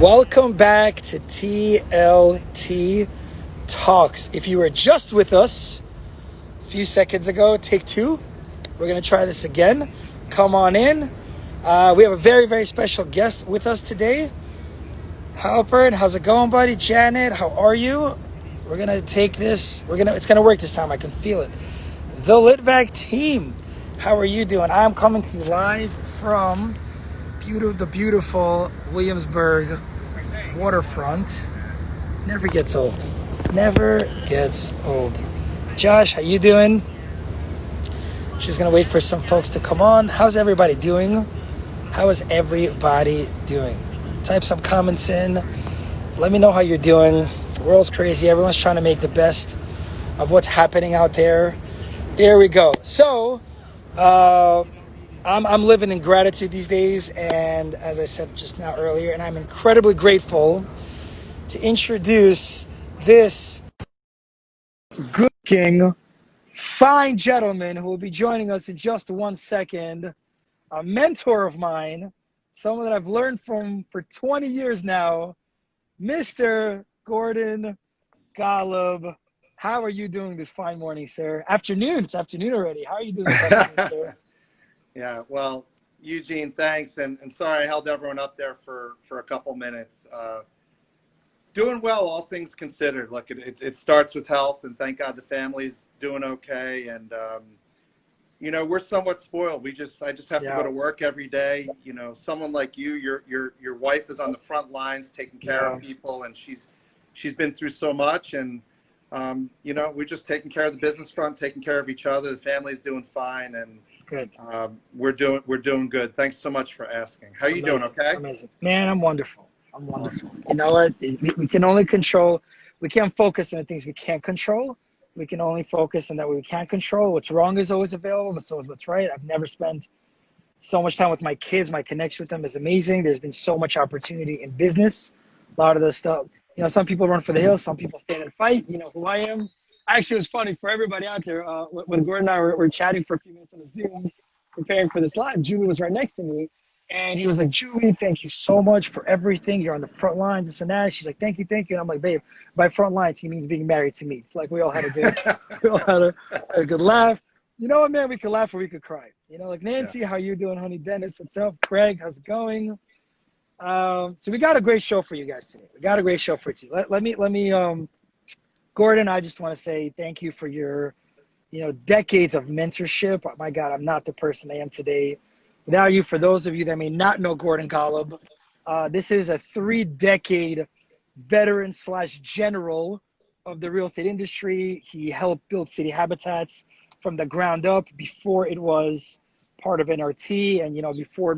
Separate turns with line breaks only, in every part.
Welcome back to TLT Talks. If you were just with us a few seconds ago, take two. We're going to try this again. Come on in. We have a very, very special guest with us today. Halpern, how's it going, buddy? Janet, how are you? We're going to take this. It's going to work this time. I can feel it. The Litvac team, how are you doing? I'm coming to you live from the beautiful Williamsburg waterfront. Never gets old. Never gets old. Josh, how you doing? She's gonna wait for some folks to come on. How's everybody doing? How is everybody doing? Type some comments in. Let me know how you're doing. The world's crazy. Everyone's trying to make the best of what's happening out there. There we go. So, I'm living in gratitude these days, and as I said just now earlier, and I'm incredibly grateful to introduce this good-looking, fine gentleman who will be joining us in just 1 second, a mentor of mine, someone that I've learned from for 20 years now, Mr. Gordon Golub. How are you doing this fine morning, sir? Afternoon. It's afternoon already. How are you doing this afternoon, sir?
Yeah, well, Eugene, thanks. And sorry I held everyone up there for a couple minutes. Doing well, all things considered. Look, it starts with health, and thank God the family's doing okay. And, we're somewhat spoiled. I just have to go to work every day. Someone like you, your wife is on the front lines taking care of people, and she's been through so much. And, we're just taking care of the business front, taking care of each other. The family's doing fine. And,
good.
We're doing good. Thanks so much for asking. How are you doing? Okay.
Amazing, man. I'm wonderful. Awesome. You know what? We can only control. We can't focus on the things we can't control. We can only focus on that we can't control. What's wrong is always available, but so is what's right. I've never spent so much time with my kids. My connection with them is amazing. There's been so much opportunity in business. A lot of the stuff. Some people run for the hills. Some people stand and fight. You know who I am. Actually, it was funny for everybody out there. When Gordon and I were chatting for a few minutes on the Zoom, preparing for this live, Julie was right next to me. And he was like, Julie, thank you so much for everything. You're on the front lines, this and that. She's like, thank you. And I'm like, babe, by front lines, he means being married to me. Like we all had a good laugh. You know what, man? We could laugh or we could cry. Like Nancy, how you doing, honey? Dennis, what's up? Craig, how's it going? So we got a great show for you guys today. Let me Gordon, I just want to say thank you for your, decades of mentorship. Oh, my God, I'm not the person I am today without you. For those of you that may not know Gordon Golub, this is a 3-decade veteran / general of the real estate industry. He helped build City Habitats from the ground up before it was part of NRT and, way before it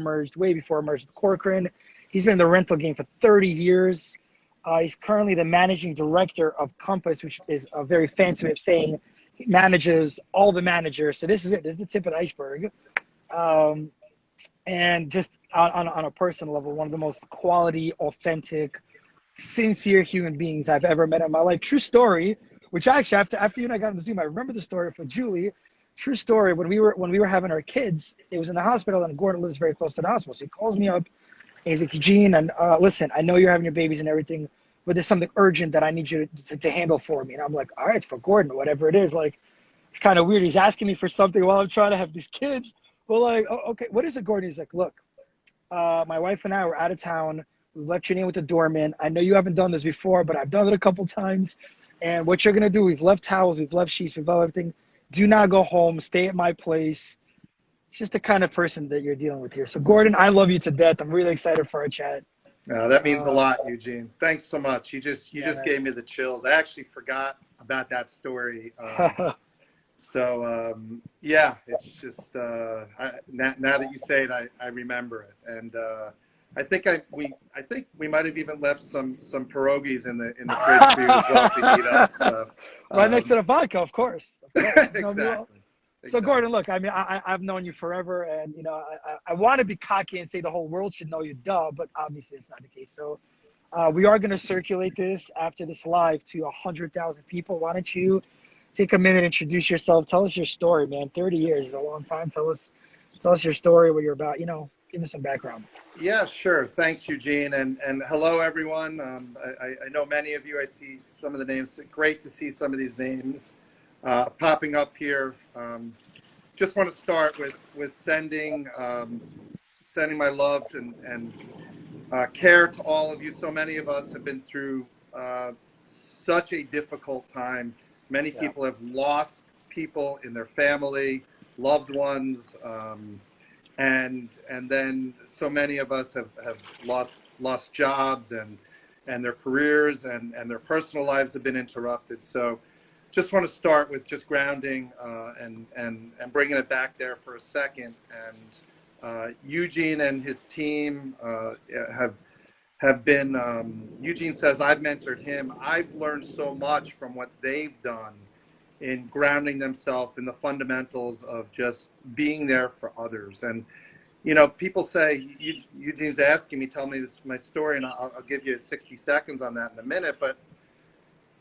merged with Corcoran. He's been in the rental game for 30 years. He's currently the managing director of Compass, which is a very fancy way of saying he manages all the managers. So this is it. This is the tip of the iceberg. And just on a personal level, one of the most quality, authentic, sincere human beings I've ever met in my life. True story, which actually after you and I got on the Zoom, I remember the story for Julie. True story. When we were having our kids, it was in the hospital, and Gordon lives very close to the hospital. So he calls me up. And he's like, Eugene, and listen, I know you're having your babies and everything, but there's something urgent that I need you to handle for me. And I'm like, all right, it's for Gordon, whatever it is. Like, it's kind of weird. He's asking me for something while I'm trying to have these kids. Well, like, oh, okay, what is it, Gordon? He's like, look, my wife and I were out of town. We left your name with the doorman. I know you haven't done this before, but I've done it a couple times. And what you're going to do, we've left towels, we've left sheets, we've left everything. Do not go home. Stay at my place. It's just the kind of person that you're dealing with here. So, Gordon, I love you to death. I'm really excited for our chat.
That means a lot, Eugene. Thanks so much. You just gave me the chills. I actually forgot about that story. It's just now that you say it, I remember it, and I think we might have even left some pierogies in the fridge for you as well to heat up. So,
right next to the vodka, of course.
Exactly.
So Gordon, look, I mean, I've known you forever, and I want to be cocky and say the whole world should know you, but obviously it's not the case. So we are going to circulate this after this live to 100,000 people. Why don't you take a minute, introduce yourself, tell us your story, man. 30 years is a long time. Tell us your story, what you're about. Give me some background.
Yeah, sure. Thanks, Eugene, and hello, everyone. I know many of you. I see some of the names. Great to see some of these names popping up here. Just want to start with sending my love and care to all of you. So many of us have been through such a difficult time. Many people have lost people in their family, loved ones. And then so many of us have lost jobs and their careers and their personal lives have been interrupted. So just want to start with just grounding and bringing it back there for a second. And Eugene and his team have been, Eugene says, I've mentored him. I've learned so much from what they've done in grounding themselves in the fundamentals of just being there for others. And, you know, people say, Eugene's asking me, tell me my story, and I'll give you 60 seconds on that in a minute. But,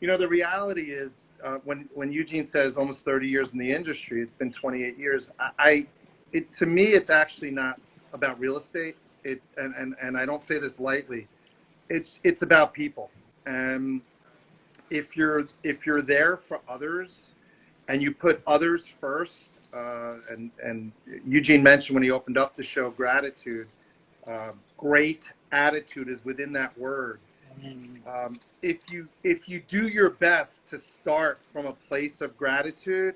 you know, the reality is when Eugene says almost 30 years in the industry, it's been 28 years. To me, it's actually not about real estate. And I don't say this lightly. It's about people. And if you're there for others and you put others first, and Eugene mentioned when he opened up the show, gratitude, great attitude is within that word. If you do your best to start from a place of gratitude,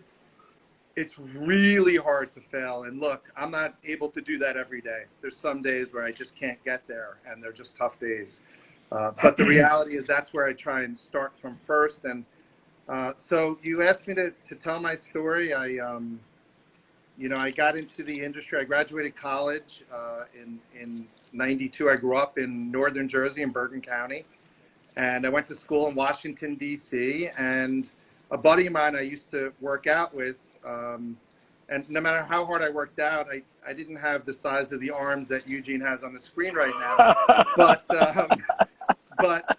it's really hard to fail. And look, I'm not able to do that every day. There's some days where I just can't get there, and they're just tough days. But the reality is that's where I try and start from first. And so you asked me to tell my story. You know, I got into the industry. I graduated college in '92. I grew up in northern Jersey in Bergen County, and I went to school in Washington, D.C. And a buddy of mine I used to work out with, and no matter how hard I worked out, I didn't have the size of the arms that Eugene has on the screen right now. But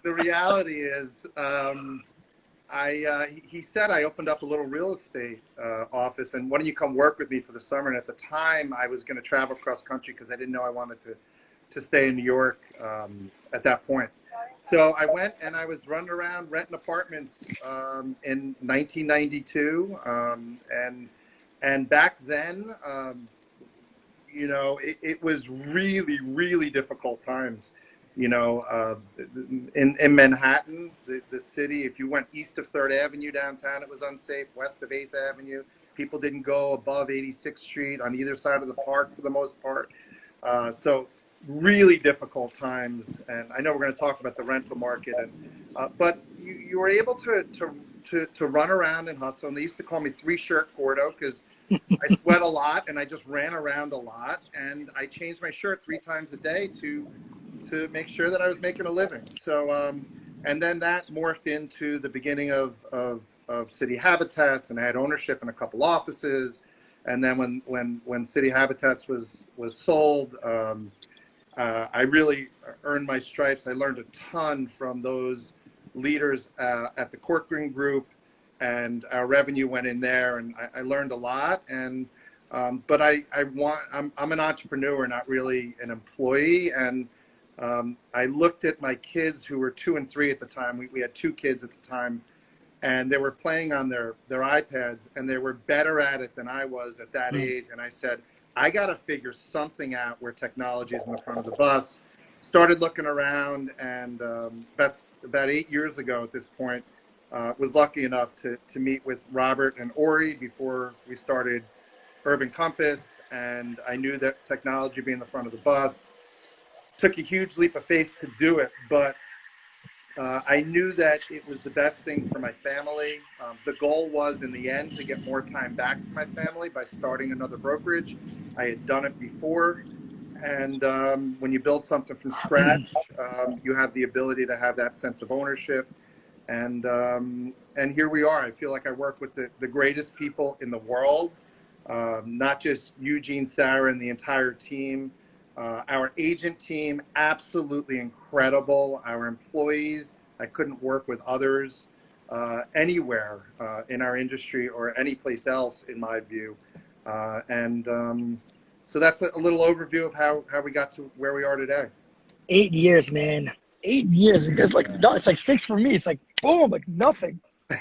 the reality is, he said, I opened up a little real estate office, and why don't you come work with me for the summer? And at the time, I was going to travel cross country because I didn't know I wanted to stay in New York at that point. So I went and I was running around renting apartments in 1992, and back then, you know, it was really, really difficult times. You know, in Manhattan, the city, if you went east of 3rd Avenue downtown, it was unsafe. West of 8th Avenue, people didn't go above 86th Street on either side of the park for the most part. So really difficult times. And I know we're going to talk about the rental market, but you were able to run around and hustle. And they used to call me 3-shirt Gordo because I sweat a lot and I just ran around a lot. And I changed my shirt 3 times a day to make sure that I was making a living. So, and then that morphed into the beginning of City Habitats, and I had ownership in a couple offices. And then when City Habitats was sold, I really earned my stripes. I learned a ton from those leaders at the Corcoran Group, and our revenue went in there, and I learned a lot. And but I'm an entrepreneur, not really an employee. And I looked at my kids who were 2 and 3 at the time. We had 2 kids at the time, and they were playing on their iPads, and they were better at it than I was at that age. And I said, I got to figure something out where technology is in the front of the bus. Started looking around, and that's about 8 years ago at this point. Was lucky enough to meet with Robert and Ori before we started Urban Compass, and I knew that technology being in the front of the bus. Took a huge leap of faith to do it, but I knew that it was the best thing for my family. The goal was, in the end, to get more time back for my family by starting another brokerage. I had done it before, and when you build something from scratch, you have the ability to have that sense of ownership. And here we are. I feel like I work with the greatest people in the world, not just Eugene, Sarah, and the entire team. Our agent team, absolutely incredible. Our employees, I couldn't work with others anywhere in our industry or any place else, in my view. And so that's a little overview of how we got to where we are today.
8 years, man. 8 years. It's like no, it's like 6 for me. It's like boom, like nothing,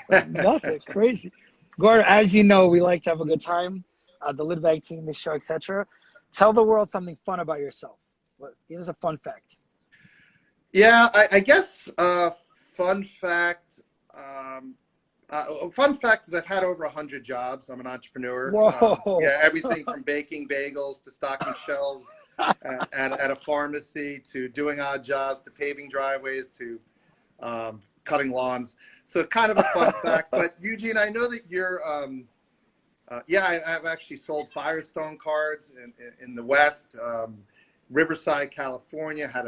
like nothing. Crazy. Gordo, as you know, we like to have a good time. The Lidbag team, this show, etc. Tell the world something fun about yourself. Give us a fun fact.
Yeah, I guess fun fact. Fun fact is I've had over 100 jobs. I'm an entrepreneur.
Whoa.
Yeah, everything from baking bagels to stocking shelves at a pharmacy to doing odd jobs to paving driveways to cutting lawns. So kind of a fun fact. But Eugene, I know that you're, I've actually sold Firestone cards in the West. Riverside, California, had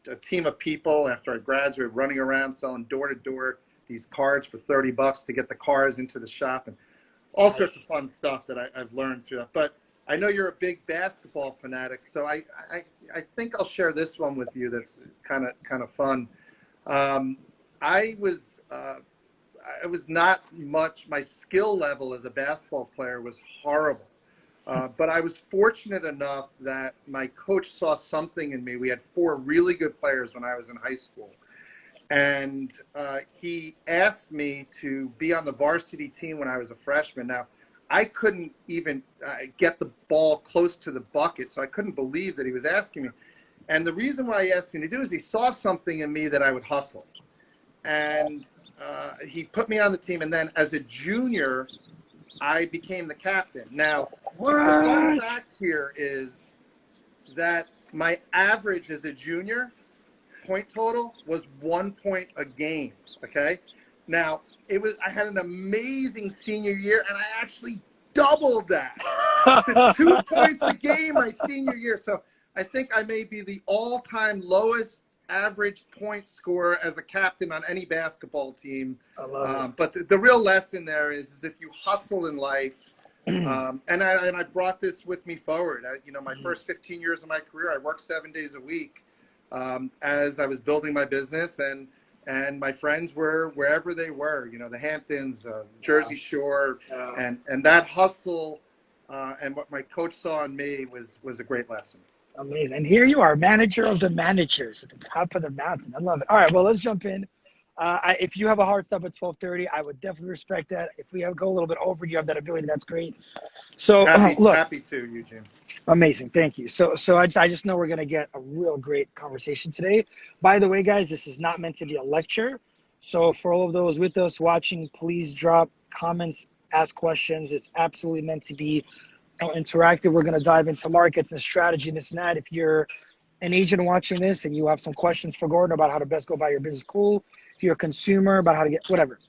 a team of people after I graduated running around selling door to door these cards for $30 to get the cars into the shop and all sorts of fun stuff that I've learned through that. But I know you're a big basketball fanatic, so I think I'll share this one with you. That's kind of fun. I was not much. My skill level as a basketball player was horrible. But I was fortunate enough that my coach saw something in me. We had 4 really good players when I was in high school. And he asked me to be on the varsity team when I was a freshman. Now, I couldn't even get the ball close to the bucket, so I couldn't believe that he was asking me. And the reason why he asked me to do is he saw something in me that I would hustle. And he put me on the team. And then as a junior, I became the captain. Now, the fun fact here is that my average as a junior point total was 1 point a game. Okay. Now I had an amazing senior year and I actually doubled that to 2 points a game my senior year. So I think I may be the all-time lowest average point scorer as a captain on any basketball team.
I love it.
But the real lesson there is if you hustle in life, and I brought this with me forward. My first 15 years of my career, I worked 7 days a week as I was building my business, and my friends were wherever they were, the Hamptons, Jersey Shore, and that hustle and what my coach saw in me was a great lesson.
Amazing. And here you are, manager of the managers at the top of the mountain. I love it. All right, well, let's jump in. If you have a hard stop at 12:30, I would definitely respect that. If we go a little bit over, you have that ability, that's great. So
happy to, Eugene.
Amazing. Thank you. So I just know we're going to get a real great conversation today. By the way, guys, this is not meant to be a lecture. So for all of those with us watching, please drop comments, ask questions. It's absolutely meant to be interactive. We're going to dive into markets and strategy and this and that. If you're an agent watching this and you have some questions for Gordon about how to best go about your business, cool. If you're a consumer, about how to get whatever,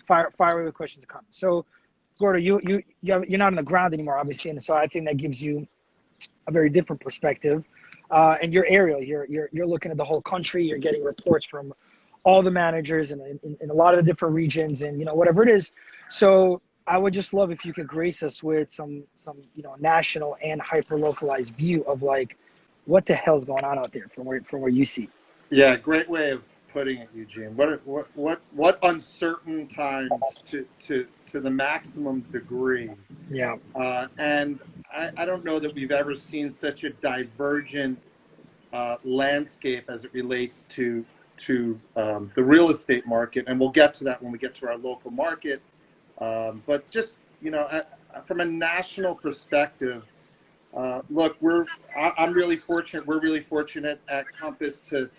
fire away with questions and comments. So Gordo, you're not on the ground anymore, obviously, and so I think that gives you a very different perspective. And you're aerial. You're looking at the whole country. You're getting reports from all the managers and in a lot of the different regions and whatever it is. So I would just love if you could grace us with some national and hyper localized view of like what the hell's going on out there from where you see.
Yeah, great way of putting it, Eugene. What uncertain times to the maximum degree.
Yeah.
And I don't know that we've ever seen such a divergent landscape as it relates to the real estate market, and we'll get to that when we get to our local market. But just from a national perspective, look, I'm really fortunate. We're really fortunate at Compass to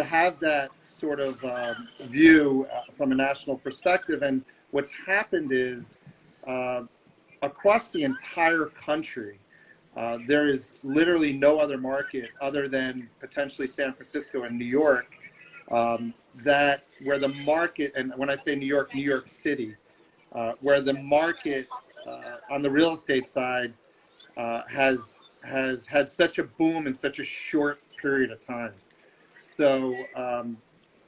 have that sort of view from a national perspective. And what's happened is across the entire country, there is literally no other market other than potentially San Francisco and New York where the market, and when I say New York City, where the market on the real estate side has had such a boom in such a short period of time. So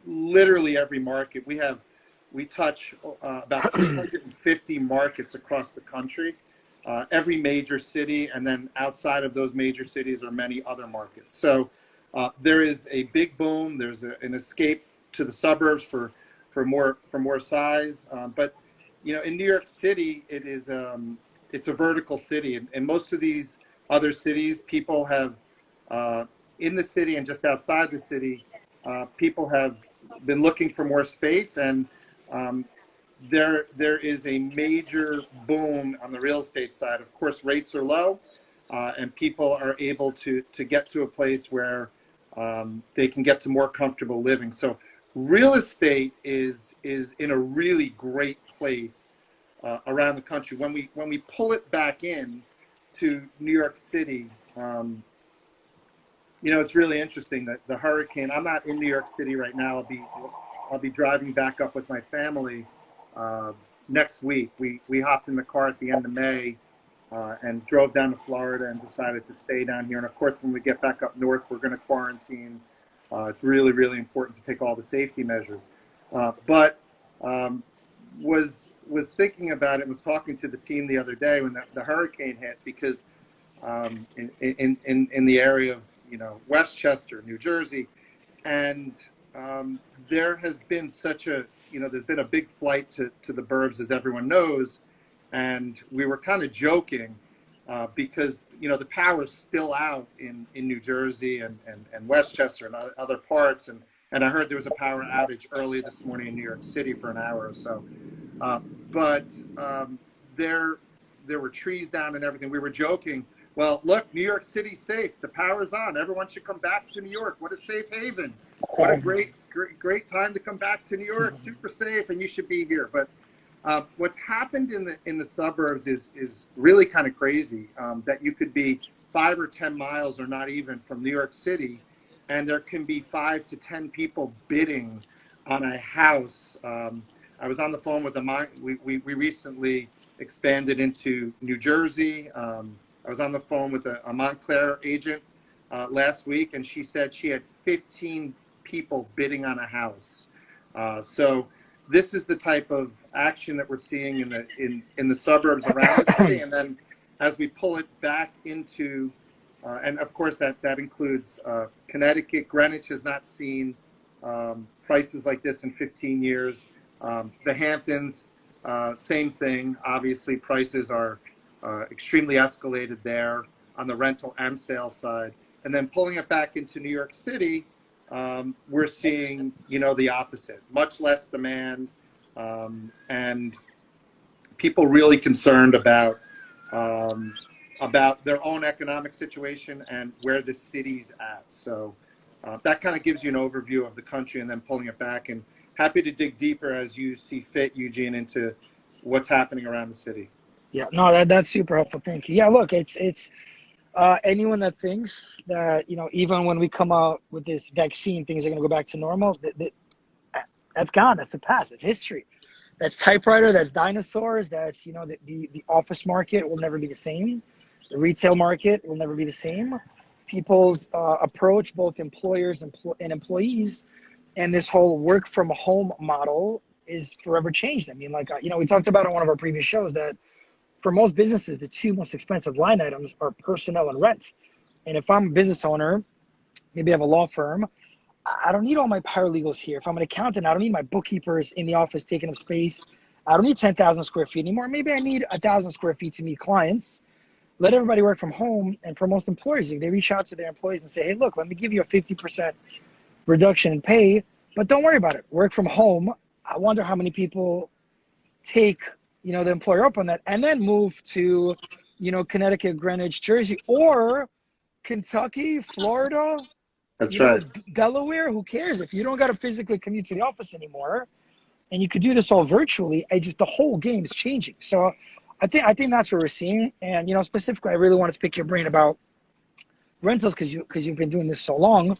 literally every market we touch about 350 markets across the country, every major city, and then outside of those major cities are many other markets. So there is a big boom. There's an escape to the suburbs for more size. But in New York City, it's a vertical city, and most of these other cities. People have, in the city and just outside the city, people have been looking for more space, and there is a major boom on the real estate side. Of course, rates are low, and people are able to get to a place where they can get to more comfortable living. So real estate is in a really great place around the country. When we pull it back in to New York City, you know, it's really interesting that the hurricane. I'm not in New York City right now. I'll be driving back up with my family next week. We hopped in the car at the end of May and drove down to Florida and decided to stay down here. And of course, when we get back up north, we're going to quarantine. It's really, really important to take all the safety measures. But was thinking about it, was talking to the team the other day when the hurricane hit, because in the area of, you know, Westchester, New Jersey, and there has been such a, you know, there's been a big flight to the burbs, as everyone knows, and we were kind of joking because, you know, the power is still out in New Jersey and Westchester and other parts, and I heard there was a power outage early this morning in New York City for an hour or so, but there were trees down and everything. We were joking, well, look, New York City's safe. The power's on. Everyone should come back to New York. What a safe haven. What a great time to come back to New York. Super safe, and you should be here. But what's happened in the suburbs is really kind of crazy. That you could be 5 or 10 miles, or not even, from New York City, and there can be 5 to 10 people bidding on a house. I was on the phone with we recently expanded into New Jersey. I was on the phone with a Montclair agent last week, and she said she had 15 people bidding on a house. So this is the type of action that we're seeing in the suburbs around the city. And then as we pull it back into, and of course that includes Connecticut. Greenwich has not seen prices like this in 15 years. The Hamptons, same thing. Obviously, prices are extremely escalated there on the rental and sale side. And then pulling it back into New York City, we're seeing, you know, the opposite, much less demand, and people really concerned about their own economic situation and where the city's at. So that kind of gives you an overview of the country, and then pulling it back, and happy to dig deeper as you see fit, Eugene, into what's happening around the city.
Yeah, no, that's super helpful. Thank you. Yeah, look, it's anyone that thinks that, you know, even when we come out with this vaccine, things are going to go back to normal, that's gone. That's the past. It's history. That's typewriter. That's dinosaurs. That's, you know, the office market will never be the same. The retail market will never be the same. People's approach, both employers and employees, and this whole work from home model is forever changed. I mean, like, you know, we talked about on one of our previous shows that for most businesses, the 2 most expensive line items are personnel and rent. And if I'm a business owner, maybe I have a law firm, I don't need all my paralegals here. If I'm an accountant, I don't need my bookkeepers in the office taking up space. I don't need 10,000 square feet anymore. Maybe I need 1,000 square feet to meet clients. Let everybody work from home. And for most employers, they reach out to their employees and say, hey, look, let me give you a 50% reduction in pay, but don't worry about it. Work from home. I wonder how many people take, you know, the employer up on that and then move to, you know, Connecticut, Greenwich, Jersey, or Kentucky, Florida,
That's right.
Delaware. Who cares if you don't got to physically commute to the office anymore, and you could do this all virtually? The whole game is changing. So I think that's what we're seeing. And, you know, specifically, I really want to pick your brain about rentals because you've been doing this so long.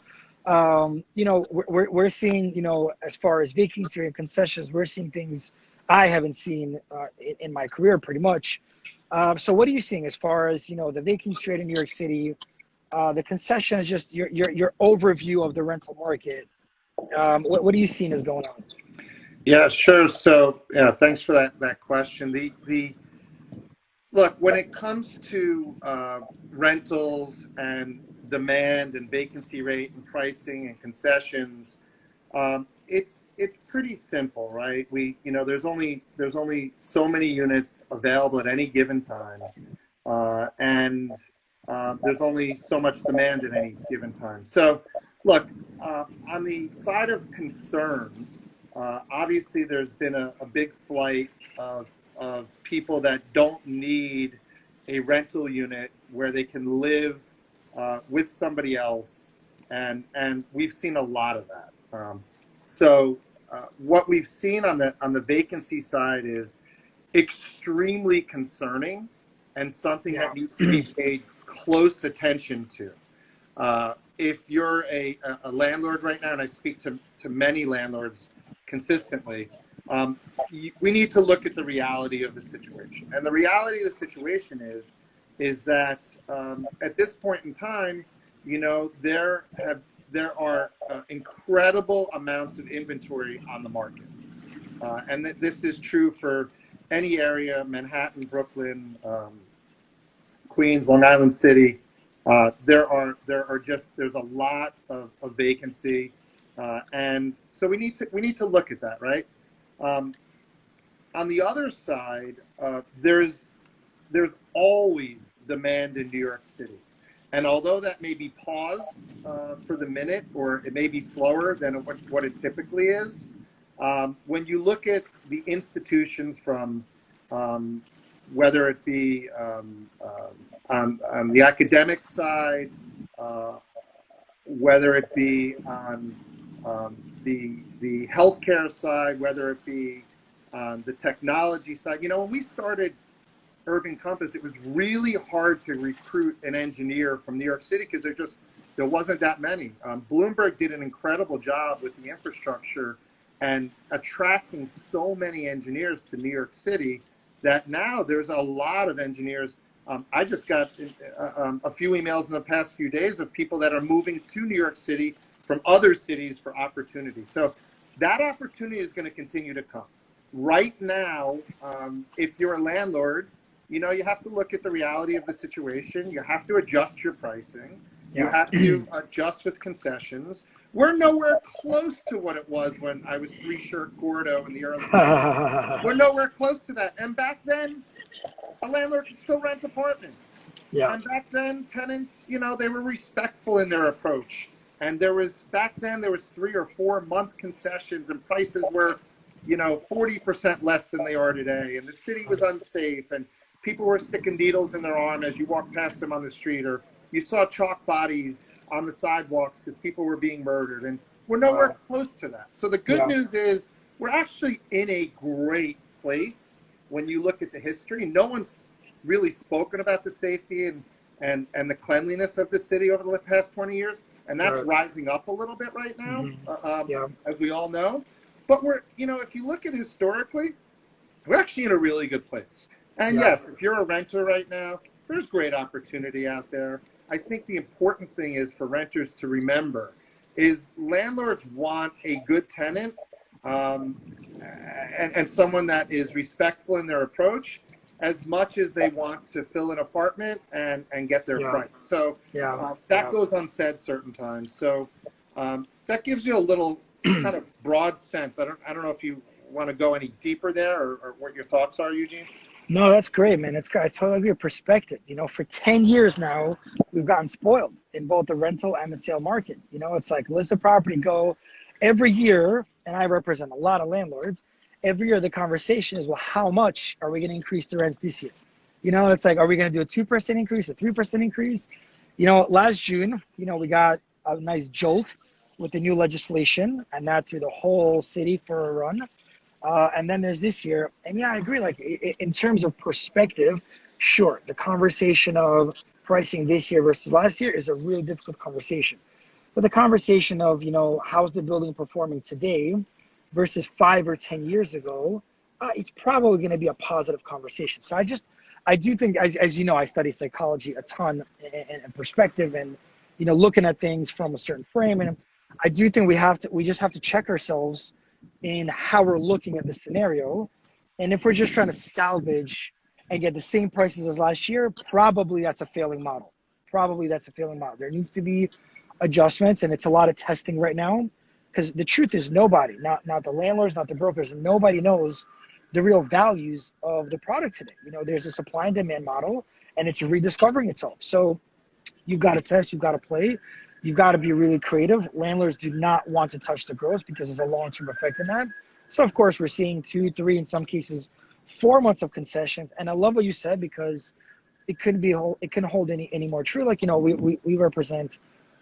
You know, we're seeing, you know, as far as vacancy and concessions, we're seeing things I haven't seen in my career pretty much. So what are you seeing as far as, you know, the vacancy rate in New York City, the concessions, just your overview of the rental market? What are you seeing is going on?
Yeah, sure. So yeah, thanks for that question. Look, when it comes to rentals and demand and vacancy rate and pricing and concessions, it's pretty simple, right? You know, there's only so many units available at any given time, and there's only so much demand at any given time. So look, on the side of concern, obviously there's been a big flight of people that don't need a rental unit where they can live with somebody else, and we've seen a lot of that. So what we've seen on the vacancy side is extremely concerning and something that needs to be paid close attention to. If you're a landlord right now, and I speak to many landlords consistently, we need to look at the reality of the situation. And the reality of the situation is that at this point in time, you know, there are incredible amounts of inventory on the market, and this is true for any area: Manhattan, Brooklyn, Queens, Long Island City. There's a lot of vacancy, and so we need to look at that, right? On the other side, there's always demand in New York City, and although that may be paused for the minute, or it may be slower than what it typically is, when you look at the institutions from whether it be on the academic side, whether it be on the healthcare side, whether it be on the technology side. You know, when we started Urban Compass, it was really hard to recruit an engineer from New York City because there wasn't that many. Bloomberg did an incredible job with the infrastructure and attracting so many engineers to New York City that now there's a lot of engineers. I just got a few emails in the past few days of people that are moving to New York City from other cities for opportunity. So that opportunity is going to continue to come. Right now, if you're a landlord, you know, you have to look at the reality of the situation. You have to adjust your pricing. You have to adjust with concessions. We're nowhere close to what it was when I was three-shirt Gordo in the early 90s. We're nowhere close to that. And back then, a landlord could still rent apartments.
Yeah.
And back then, tenants, you know, they were respectful in their approach. And back then there was 3 or 4 month concessions, and prices were, you know, 40% less than they are today. And the city was unsafe, and people were sticking needles in their arm as you walked past them on the street, or you saw chalk bodies on the sidewalks because people were being murdered. And we're nowhere close to that. So the good news is we're actually in a great place when you look at the history. No one's really spoken about the safety and the cleanliness of the city over the past 20 years. And that's rising up a little bit right now, as we all know. But we're, you know, if you look at historically, we're actually in a really good place. And yes, if you're a renter right now, there's great opportunity out there. I think the important thing is for renters to remember is landlords want a good tenant and someone that is respectful in their approach, as much as they want to fill an apartment and get their price. So that goes unsaid certain times. So that gives you a little kind of broad sense. I don't know if you want to go any deeper there, or what your thoughts are, Eugene.
No, that's great, man. It's great. I totally agree with perspective. You know, for 10 years now, we've gotten spoiled in both the rental and the sale market. You know, it's like list the property, go every year, and I represent a lot of landlords. Every year the conversation is, well, how much are we going to increase the rents this year? You know, it's like, are we going to do a 2% increase, a 3% increase? You know, last June, you know, we got a nice jolt with the new legislation, and that threw the whole city for a run. And then there's this year, and I agree, like in terms of perspective, sure, the conversation of pricing this year versus last year is a really difficult conversation. But the conversation of, you know, how's the building performing today versus 5 or 10 years ago, it's probably going to be a positive conversation. So I do think, as you know, I study psychology a ton and perspective, and, you know, looking at things from a certain frame. And I do think we just have to check ourselves in how we're looking at the scenario. And if we're just trying to salvage and get the same prices as last year, probably that's a failing model. There needs to be adjustments, and it's a lot of testing right now, because the truth is nobody, not the landlords, not the brokers, nobody knows the real values of the product today. You know, there's a supply and demand model, and it's rediscovering itself. So You've got to test, you've got to play, you've got to be really creative. Landlords do not want to touch the gross because there's a long-term effect in that. So of course we're seeing 2, 3, in some cases 4 months of concessions. And I love what you said, because it couldn't hold any more true. Like, we represent,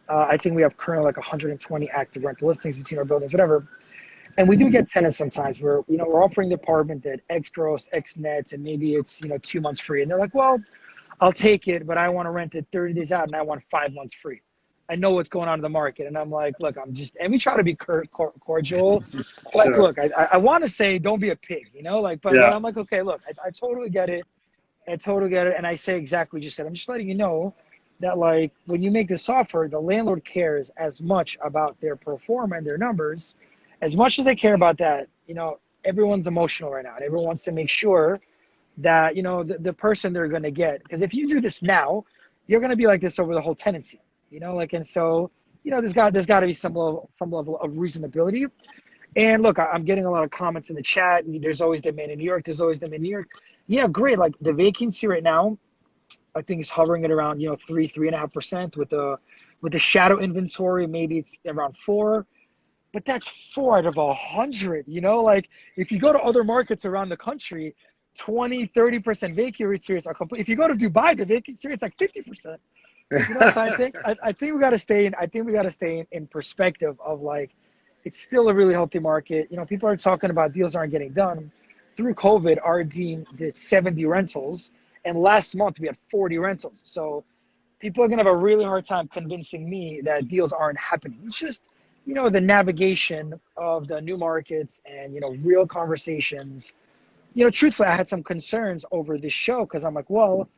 I think we have currently like 120 active rental listings between our buildings, whatever. And we do get tenants sometimes where, we're offering the apartment at X gross, X net, and maybe it's, 2 months free. And they're like, well, I'll take it, but I want to rent it 30 days out and I want 5 months free. I know what's going on in the market. And I'm like, look, and we try to be cordial. Like,
Sure.
look, I want to say, don't be a pig, but
Yeah.
I'm like, okay, look, I totally get it. I totally get it. And I say exactly what you said. I'm just letting you know that, like, when you make this offer, the landlord cares as much about their pro forma and their numbers, as much as they care about that. Everyone's emotional right now, and everyone wants to make sure that, the person they're going to get, because if you do this now, you're going to be like this over the whole tenancy, and so, there's got to be some level of reasonability. And look, I'm getting a lot of comments in the chat. There's always demand in New York. There's always demand in New York. Yeah, great. Like, the vacancy right now, I think is hovering at around 3.5% with the shadow inventory. Maybe it's around 4, but that's 4 out of 100. Like, if you go to other markets around the country, 20-30% vacancy rates are complete. If you go to Dubai, the vacancy rate's like 50%. So I think we got to stay in perspective of, like, it's still a really healthy market. People are talking about deals aren't getting done. Through COVID, our team did 70 rentals, and last month we had 40 rentals. So people are gonna have a really hard time convincing me that deals aren't happening. It's just, the navigation of the new markets and, real conversations. Truthfully, I had some concerns over this show, because I'm like, well,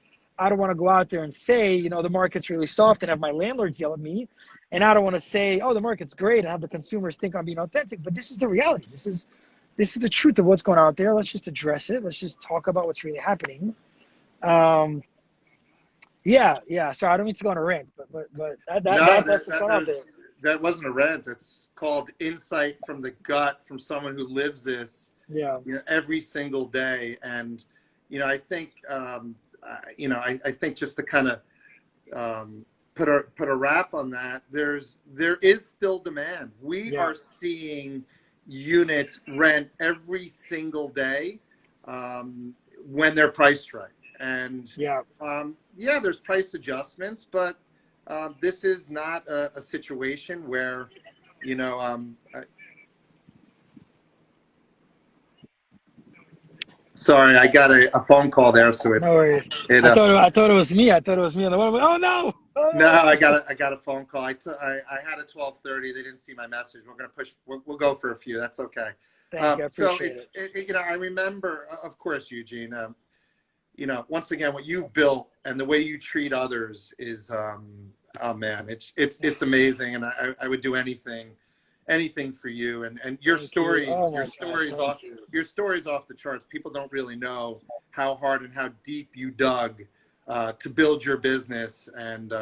I don't want to go out there and say, the market's really soft and have my landlords yell at me. And I don't want to say, oh, the market's great, and have the consumers think I'm being authentic. But this is the reality. This is the truth of what's going on out there. Let's just address it. Let's just talk about what's really happening. Yeah. So I don't mean to go on a rant, but that's what's going on out there.
That wasn't a rant. It's called insight from the gut, from someone who lives this, every single day. And, I think, I think just to kind of put a wrap on that, there is still demand. We are seeing units rent every single day when they're priced right. And there's price adjustments, but this is not a situation where, sorry, I got a phone call there, so
No worries. I thought it was me. I thought it was me on the one. Oh no!
No, I got a phone call. I had a 12:30. They didn't see my message. We're gonna push. We'll go for a few. That's okay.
Thank you. I appreciate
it. I remember, of course, Eugene. Once again, what you've built and the way you treat others is, oh man, it's amazing. And I would do anything for you. And your stories, your stories off the charts. People don't really know how hard and how deep you dug to build your business. And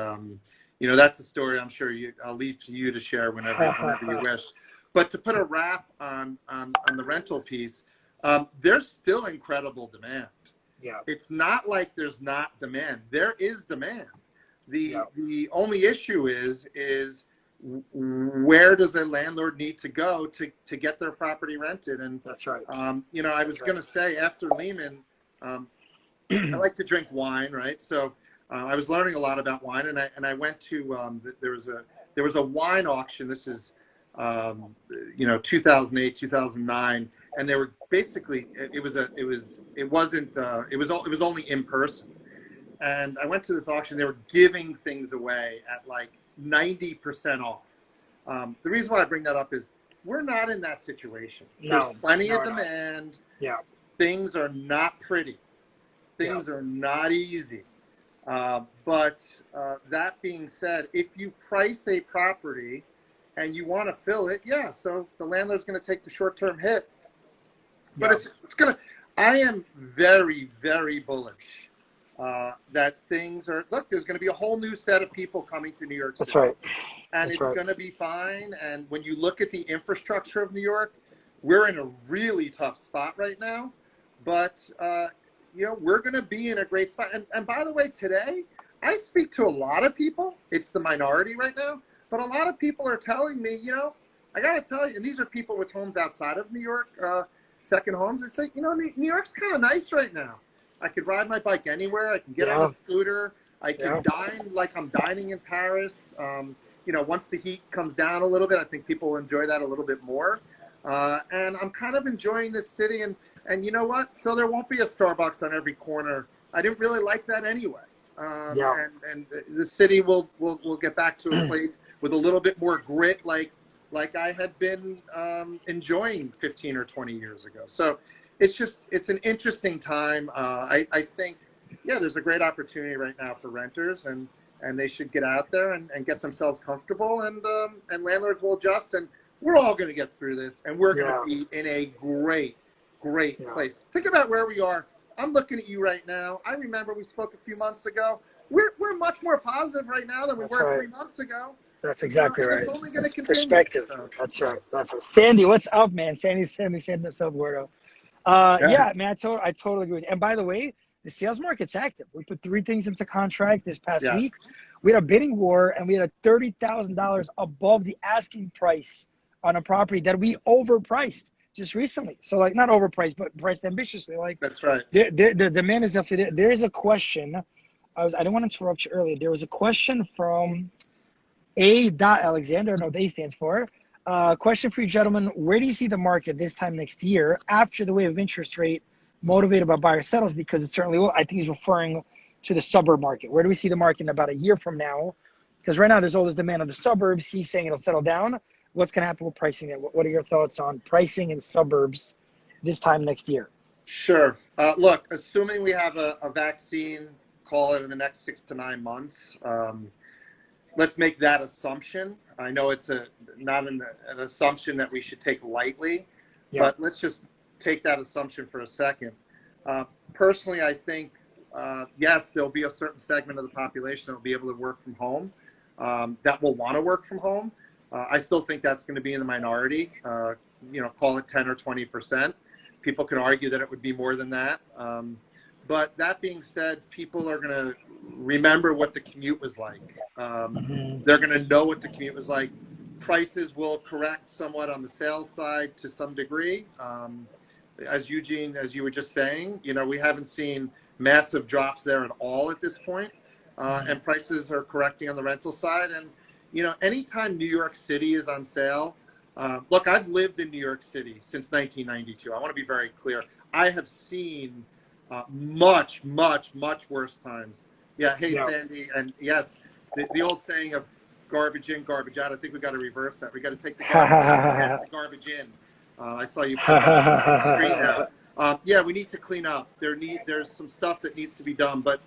that's a story I'm sure I'll leave to you to share whenever you wish. But to put a wrap on the rental piece, there's still incredible demand.
Yeah.
It's not like there's not demand. There is demand. The only issue is where does a landlord need to go to get their property rented? And
that's right.
I was going to say, after Lehman, I like to drink wine, right? So I was learning a lot about wine, and I went to there was a wine auction. This is 2008, 2009, and they were basically it was only in person. And I went to this auction. They were giving things away at like 90% off. The reason why I bring that up is we're not in that situation. There's plenty of demand.
Yeah.
Things are not pretty. Things are not easy. But that being said, if you price a property and you want to fill it, so the landlord's going to take the short-term hit. But it's going to, I am very, very bullish that things are, look, there's going to be a whole new set of people coming to New York City.
That's right.
And it's going to be fine. And when you look at the infrastructure of New York, we're in a really tough spot right now. But, we're going to be in a great spot. And by the way, today, I speak to a lot of people. It's the minority right now, but a lot of people are telling me, I got to tell you, and these are people with homes outside of New York, second homes. They say, New York's kind of nice right now. I could ride my bike anywhere. I can get on a scooter. I can dine like I'm dining in Paris. Once the heat comes down a little bit, I think people will enjoy that a little bit more. And I'm kind of enjoying this city. And you know what? So there won't be a Starbucks on every corner. I didn't really like that anyway. And the city will get back to a place with a little bit more grit, like I had been enjoying 15 or 20 years ago. So it's an interesting time. I think, there's a great opportunity right now for renters, and they should get out there and get themselves comfortable, and landlords will adjust, and we're all going to get through this, and we're going to be in a great place. Think about where we are. I'm looking at you right now. I remember we spoke a few months ago. We're much more positive right now than we were 3 months ago.
That's exactly right.
It's only going to continue.
Perspective. So, That's right. Sandy, what's up, man? Sandy, what's up, Gordo? Man, I totally agree with you. And by the way, the sales market's active. We put 3 things into contract this past week. We had a bidding war, and we had a $30,000 above the asking price on a property that we overpriced just recently. So, like, not overpriced, but priced ambitiously. Like,
that's right.
The demand is up to there. There is a question. I didn't want to interrupt you earlier. There was a question from A.Alexander. I don't know what A stands for. Question for you, gentlemen. Where do you see the market this time next year after the wave of interest rate motivated by buyer settles? Because it certainly will. I think he's referring to the suburb market. Where do we see the market in about a year from now? Because right now there's all this demand on the suburbs. He's saying it'll settle down. What's going to happen with pricing? What are your thoughts on pricing in suburbs this time next year?
Sure. Look, assuming we have a vaccine, call it in the next 6 to 9 months, let's make that assumption. I know it's not an assumption that we should take lightly, but let's just take that assumption for a second. Personally, I think, yes, there'll be a certain segment of the population that will be able to work from home, that will want to work from home. I still think that's going to be in the minority, call it 10 or 20%. People could argue that it would be more than that. But that being said, people are going to remember what the commute was like. They're going to know what the commute was like. Prices will correct somewhat on the sales side to some degree. As Eugene, as you were just saying, we haven't seen massive drops there at all at this point. And prices are correcting on the rental side. And, anytime New York City is on sale, look, I've lived in New York City since 1992. I want to be very clear. I have seen much, much, much worse times. Sandy, and yes, the old saying of garbage in, garbage out. I think we got to reverse that. We got to take the garbage out and get the garbage in. I saw you put that on the screen there. We need to clean up. There's some stuff that needs to be done, but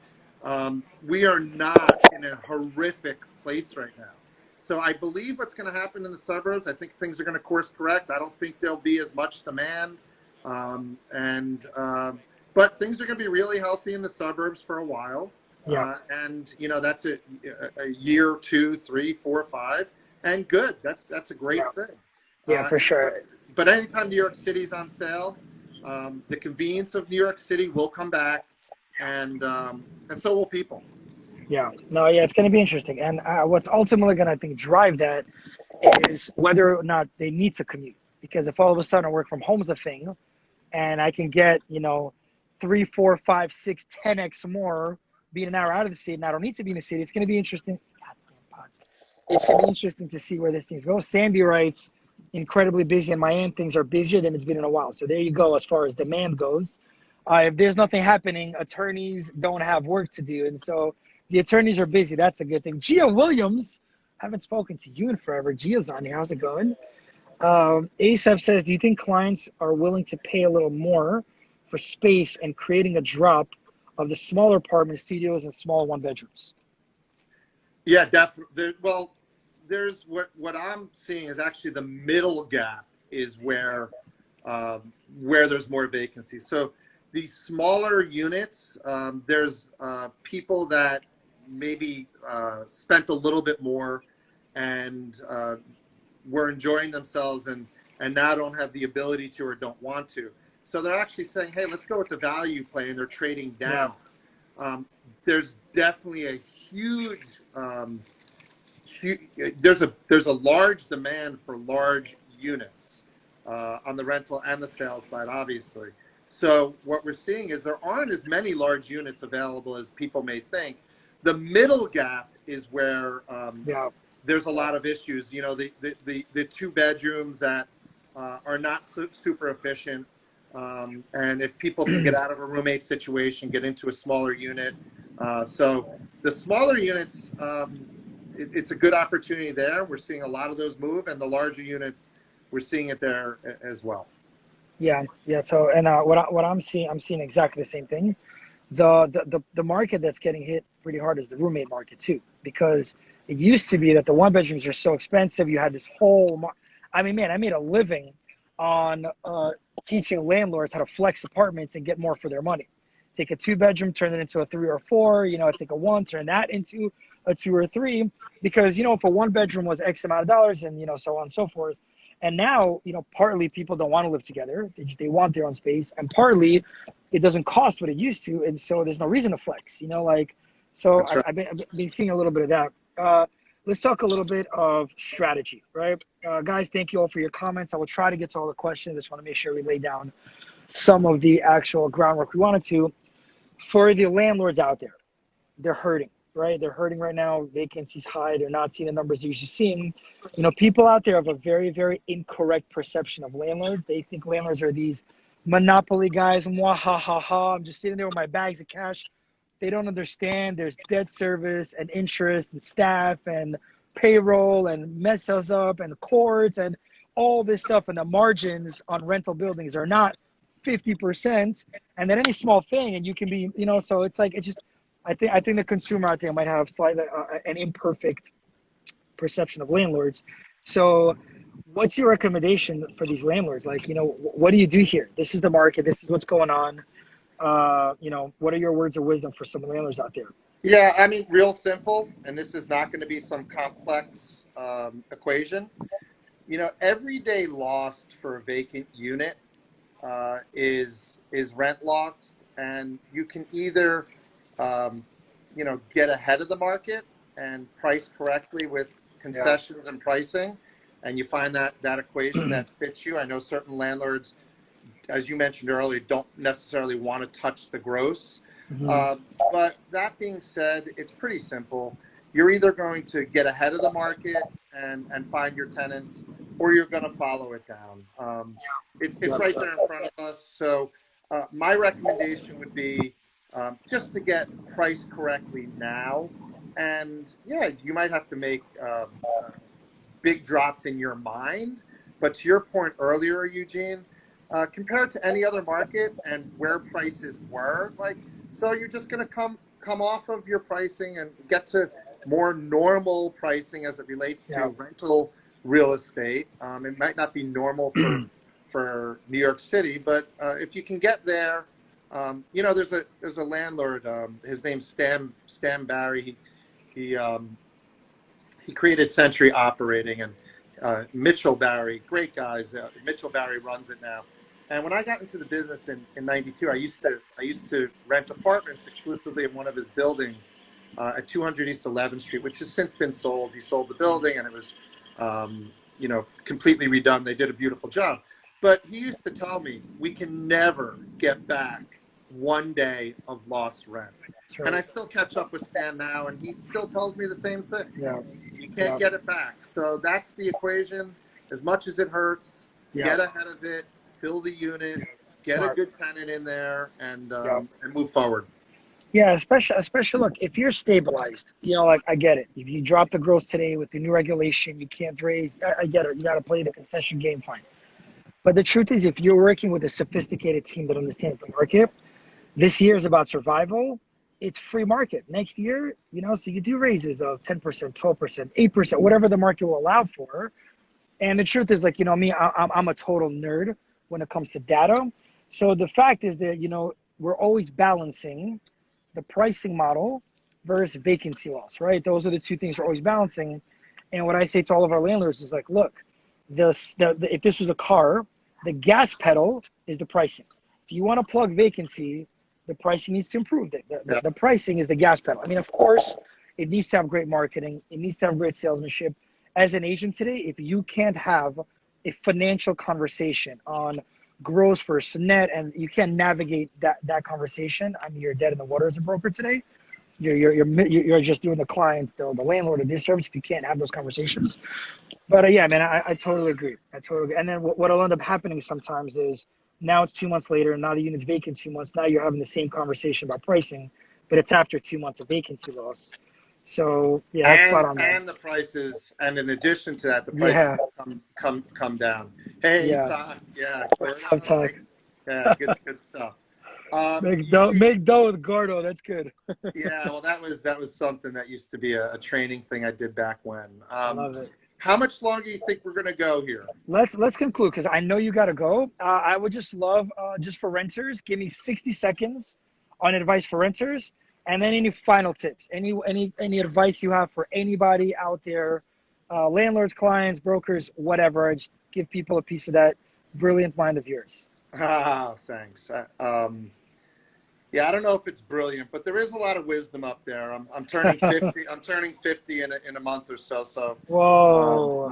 we are not in a horrific place right now. So I believe what's going to happen in the suburbs, I think things are going to course correct. I don't think there'll be as much demand. But things are going to be really healthy in the suburbs for a while. And that's a year, 2, 3, 4, 5, and good. That's a great thing.
For sure.
But anytime New York City's on sale, the convenience of New York City will come back, and so will people.
It's going to be interesting. And what's ultimately going to, I think, drive that is whether or not they need to commute. Because if all of a sudden work from home is a thing, and I can get 3, 4, 5, 6, 10x more being an hour out of the city, and I don't need to be in the city, it's going to be interesting. It's going to be interesting to see where this thing goes. Sandy writes, incredibly busy in Miami. Things are busier than it's been in a while. So there you go as far as demand goes. If there's nothing happening, attorneys don't have work to do. And so the attorneys are busy. That's a good thing. Gia Williams, haven't spoken to you in forever. Gia's on here. How's it going? Asaf says, do you think clients are willing to pay a little more for space and creating a drop of the smaller apartment studios and small 1-bedrooms?
Yeah, definitely. Well, there's what I'm seeing is actually the middle gap is where there's more vacancies. So these smaller units, there's people that maybe spent a little bit more and were enjoying themselves and now don't have the ability to or don't want to. So they're actually saying, hey, let's go with the value play, and they're trading down. There's definitely a huge, there's a large demand for large units on the rental and the sales side, obviously. So what we're seeing is there aren't as many large units available as people may think. The middle gap is where there's a lot of issues. You know, the two bedrooms that are not super efficient. And if people can get out of a roommate situation, get into a smaller unit. So the smaller units, it's a good opportunity there. We're seeing a lot of those move, and the larger units, we're seeing it there as well.
Yeah. So, and what I'm seeing exactly the same thing. The market that's getting hit pretty hard is the roommate market too, because it used to be that the one bedrooms are so expensive. You had this whole, I mean, man, I made a living on teaching landlords how to flex apartments and get more for their money. Take a 2-bedroom, turn it into a 3 or 4. You know, take a 1, turn that into a 2 or 3, because you know, if a 1-bedroom was X amount of dollars, and you know, so on and so forth. And now, you know, partly people don't want to live together; they want their own space, and partly it doesn't cost what it used to, and so there's no reason to flex. You know, like, so
Right.
I've been seeing a little bit of that. Let's talk a little bit of strategy, right? Guys, thank you all for your comments. I will try to get to all the questions. I just want to make sure we lay down some of the actual groundwork we wanted to. For the landlords out there, they're hurting, right? They're hurting right now. Vacancy's high. They're not seeing the numbers they're used to seeing. You know, people out there have a very, very incorrect perception of landlords. They think landlords are these monopoly guys. Mwah, ha, ha, ha. I'm just sitting there with my bags of cash. They don't understand there's debt service and interest and staff and payroll and mess us up and courts and all this stuff. And the margins on rental buildings are not 50%. And then any small thing, and you can be, you know, so it's like, it just, I think the consumer out there might have slightly an imperfect perception of landlords. So what's your recommendation for these landlords? Like, you know, what do you do here? This is the market. This is what's going on. You know, what are your words of wisdom for some landlords out there?
Yeah, I mean, real simple, and this is not going to be some complex equation. You know, every day lost for a vacant unit is rent lost, and you can either you know, get ahead of the market and price correctly with concessions and pricing, and you find that equation that fits you. I know certain landlords, as you mentioned earlier, don't necessarily want to touch the gross. But that being said, it's pretty simple. You're either going to get ahead of the market and find your tenants, or you're going to follow it down. It's right there in front of us. So my recommendation would be just to get priced correctly now. And yeah, you might have to make big drops in your mind. But to your point earlier, Eugene, compared to any other market and where prices were, like, so you're just going to come off of your pricing and get to more normal pricing as it relates to rental real estate. It might not be normal for New York City, but if you can get there, you know, there's a landlord. His name's Stan Barry. He created Century Operating, and Mitchell Barry, great guys. Mitchell Barry runs it now. And when I got into the business in '92, I used to rent apartments exclusively in one of his buildings at 200 East 11th Street, which has since been sold. He sold the building, and it was, you know, completely redone. They did a beautiful job. But he used to tell me, we can never get back one day of lost rent. Sure. And I still catch up with Stan now, and he still tells me the same thing. You can't get it back. So that's the equation. As much as it hurts, get ahead of it. Fill the unit, get a good tenant in there, and move forward.
Yeah, especially look, if you're stabilized, you know, like, I get it. If you drop the gross today with the new regulation, you can't raise. I get it. You got to play the concession game, fine. But the truth is, if you're working with a sophisticated team that understands the market, this year is about survival. It's free market. Next year, you know, so you do raises of 10%, 12%, 8%, whatever the market will allow for. And the truth is, like, you know, me, I'm a total nerd when it comes to data. So the fact is that, you know, we're always balancing the pricing model versus vacancy loss, right? Those are the two things we're always balancing. And what I say to all of our landlords is like, look, if this was a car, the gas pedal is the pricing. If you want to plug vacancy, the pricing needs to improve. The pricing is the gas pedal. I mean, of course, It needs to have great marketing. It needs to have great salesmanship. As an agent today, if you can't have a financial conversation on gross versus net, and you can't navigate that conversation, I mean, you're dead in the water as a broker today. You're just doing the client, the landlord, a disservice if you can't have those conversations. But yeah, man, I totally agree. I totally agree. And then what'll end up happening sometimes is now it's 2 months later, and now the unit's vacant 2 months. Now you're having the same conversation about pricing, but it's after 2 months of vacancy loss. So yeah, that's spot on, man.
And the prices, and in addition to that, the
Yeah.
prices come down. Hey,
Yeah.
Todd. Yeah,
What's up, Todd?
yeah, good stuff.
Make dough with Gordo. That's good.
Yeah, well, that was something that used to be a training thing I did back when.
I love it.
How much longer do you think we're gonna go here?
Let's conclude, because I know you got to go. I would just love, just for renters, give me 60 seconds on advice for renters, and then any final tips, any advice you have for anybody out there, landlords, clients, brokers, whatever. Just give people a piece of that brilliant mind of yours.
Thanks. Yeah, I don't know if it's brilliant, but there is a lot of wisdom up there. I'm turning 50. I'm turning 50 in a month or so. So
whoa,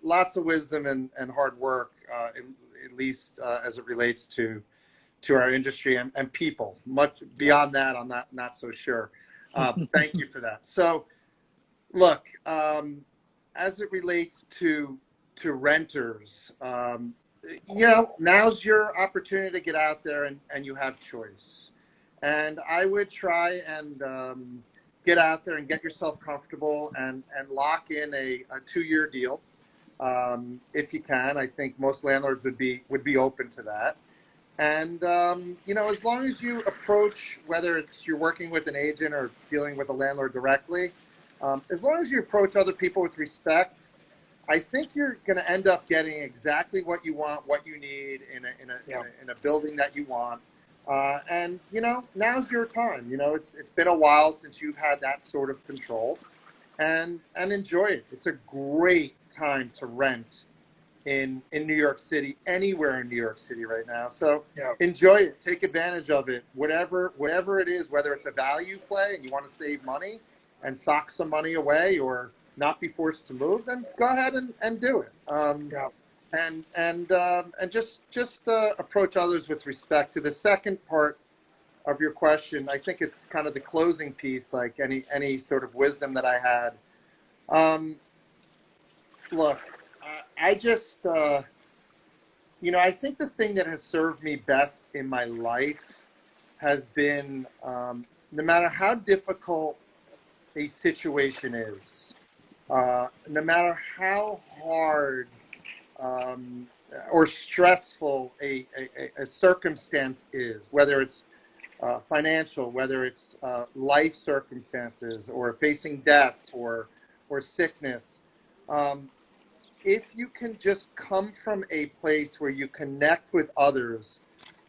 lots of wisdom and hard work, at least as it relates to our industry and people. Much beyond that, I'm not so sure. Thank you for that. So, look, as it relates to renters. Now's your opportunity to get out there and you have choice. And I would try and get out there and get yourself comfortable and lock in a 2-year deal. If you can. I think most landlords would be open to that. And, as long as you approach, whether it's you're working with an agent or dealing with a landlord directly, as long as you approach other people with respect, I think you're going to end up getting exactly what you want, what you need in a building that you want. And now's your time. It's been a while since you've had that sort of control, and enjoy it. It's a great time to rent in New York City, anywhere in New York City right now. So enjoy it, take advantage of it, whatever it is, whether it's a value play and you want to save money and sock some money away, or not be forced to move, then go ahead and do it. And just approach others with respect. To the second part of your question, I think it's kind of the closing piece, like any sort of wisdom that I had. Look, I just, I think the thing that has served me best in my life has been, no matter how difficult a situation is, no matter how hard or stressful a circumstance is, whether it's financial, whether it's life circumstances, or facing death or sickness, if you can just come from a place where you connect with others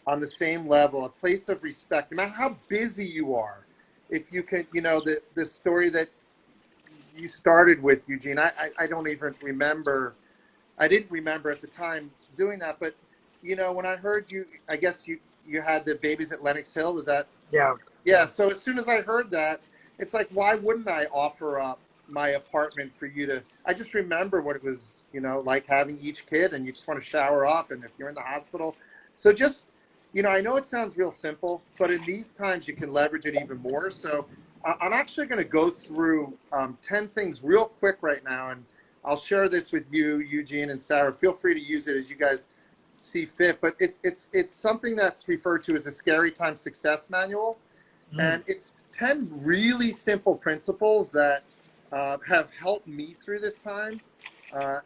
on the same level, a place of respect, no matter how busy you are, if you can, the story that you started with, Eugene, I don't even remember. I didn't remember at the time doing that, but when I heard you, I guess you had the babies at Lenox Hill. Was that? Yeah. So as soon as I heard that, it's like, why wouldn't I offer up my apartment for you to? I just remember what it was, like having each kid, and you just want to shower up, and if you're in the hospital, so just, I know it sounds real simple, but in these times you can leverage it even more. So I'm actually going to go through 10 things real quick right now, and I'll share this with you, Eugene and Sarah. Feel free to use it as you guys see fit, but it's something that's referred to as the Scary Time Success Manual, and it's 10 really simple principles that have helped me through this time,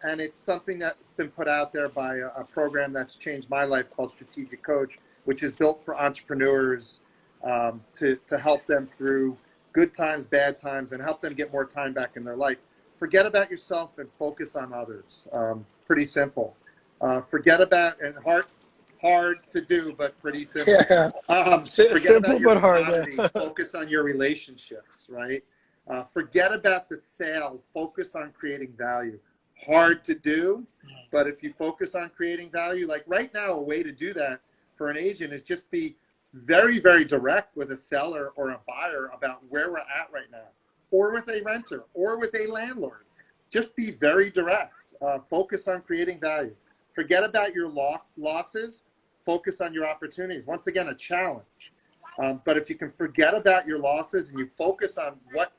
and it's something that's been put out there by a program that's changed my life called Strategic Coach, which is built for entrepreneurs to help them through good times, bad times, and help them get more time back in their life. Forget about yourself and focus on others. Pretty simple. Forget about, and hard to do, but pretty simple.
Yeah.
Forget
Simple
about your
but hard.
commodity. Focus on your relationships, right? Forget about the sale. Focus on creating value. Hard to do, but if you focus on creating value, like right now, a way to do that for an agent is just be very, very direct with a seller or a buyer about where we're at right now, or with a renter, or with a landlord. Just be very direct. Focus on creating value. Forget about your losses. Focus on your opportunities. Once again, a challenge. But if you can forget about your losses and you focus on what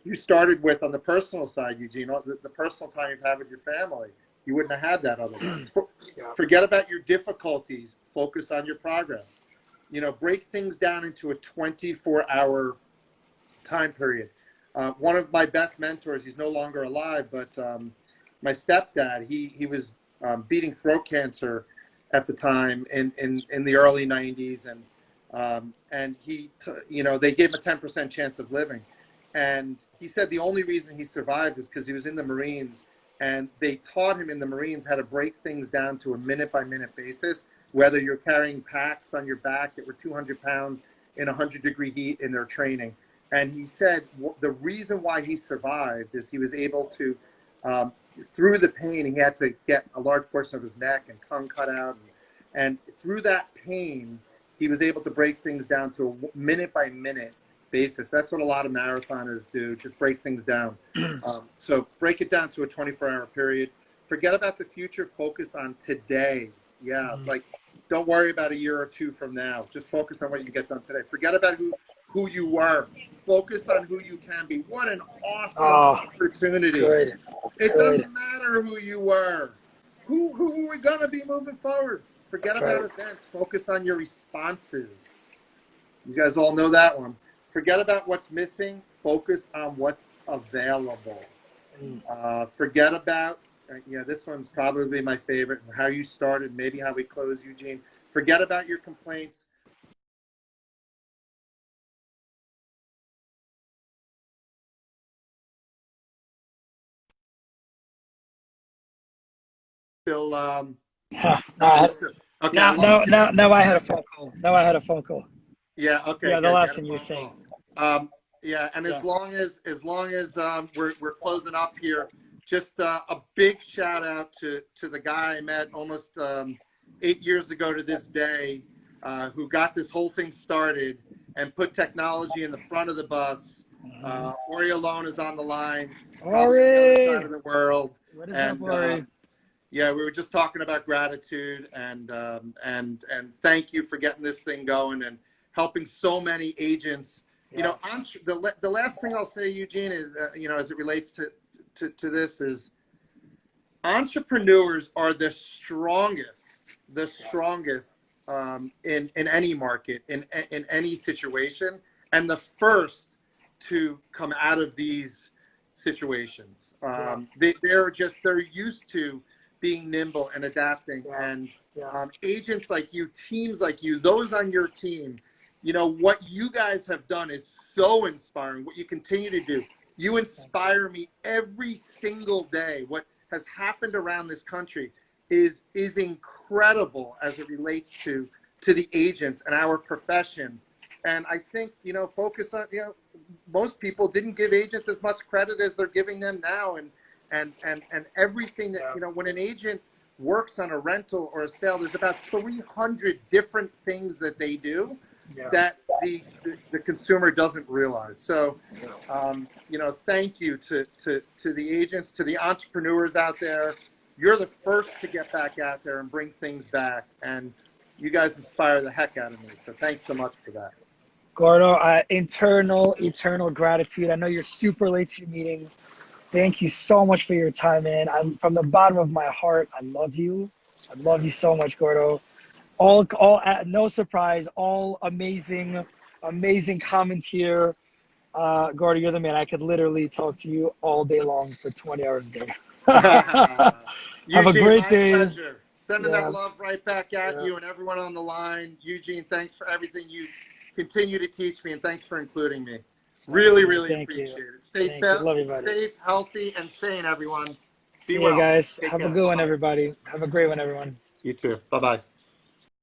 you started with on the personal side, Eugene, the personal time you've had with your family, you wouldn't have had that otherwise. Forget about your difficulties. Focus on your progress. You know, break things down into a 24-hour time period. One of my best mentors, he's no longer alive, but my stepdad, he was beating throat cancer at the time in the early 90s, and he, you know, they gave him a 10% chance of living, and he said the only reason he survived is because he was in the Marines, and they taught him in the Marines how to break things down to a minute-by-minute basis, whether you're carrying packs on your back that were 200 pounds in 100-degree heat in their training. And he said the reason why he survived is he was able to, through the pain, he had to get a large portion of his neck and tongue cut out. And through that pain, he was able to break things down to a minute-by-minute basis. That's what a lot of marathoners do, just break things down. So break it down to a 24-hour period. Forget about the future. Focus on today. Yeah, like don't worry about a year or two from now. Just focus on what you can get done today. Forget about who you were. Focus on who you can be. What an awesome opportunity.
Good.
It doesn't matter who you were. Who are we going to be moving forward? Forget about events. Focus on your responses. You guys all know that one. Forget about what's missing. Focus on what's available. Forget about, you know, this one's probably my favorite, how you started, maybe how we close, Eugene. Forget about your complaints. Still,
okay. Now I had a phone call.
Yeah. Okay.
Yeah, the last thing you were saying.
Yeah, and as long as we're closing up here, just a big shout out to the guy I met almost 8 years ago to this day, who got this whole thing started and put technology in the front of the bus. Ori alone is on the line, probably on the other side of the world.
What is up, Ori?
Yeah, we were just talking about gratitude and thank you for getting this thing going and helping so many agents. You know, the last thing I'll say, Eugene, is you know, as it relates to this, is entrepreneurs are the strongest in any market, in any situation, and the first to come out of these situations. They're used to being nimble and adapting, and agents like you, teams like you, those on your team, you know, what you guys have done is so inspiring. What you continue to do, you inspire me every single day. What has happened around this country is incredible as it relates to the agents and our profession. And I think, you know, focus on, you know, most people didn't give agents as much credit as they're giving them now, and everything that, you know, when an agent works on a rental or a sale, there's about 300 different things that they do that the consumer doesn't realize. So, you know, thank you to the agents, to the entrepreneurs out there. You're the first to get back out there and bring things back, and you guys inspire the heck out of me. So thanks so much for that.
Gordo, eternal gratitude. I know you're super late to your meetings. Thank you so much for your time, man. I'm from the bottom of my heart. I love you. I love you so much, Gordo. All, no surprise, all amazing comments here. Gordo, you're the man. I could literally talk to you all day long for 20 hours a day. Have a great day.
Pleasure. Sending that love right back at you and everyone on the line. Eugene, thanks for everything you continue to teach me, and thanks for including me. Really appreciate it. Stay safe, healthy, and sane, everyone.
See you guys. Have a good one, everybody. Have a great one, everyone.
You too. Bye-bye.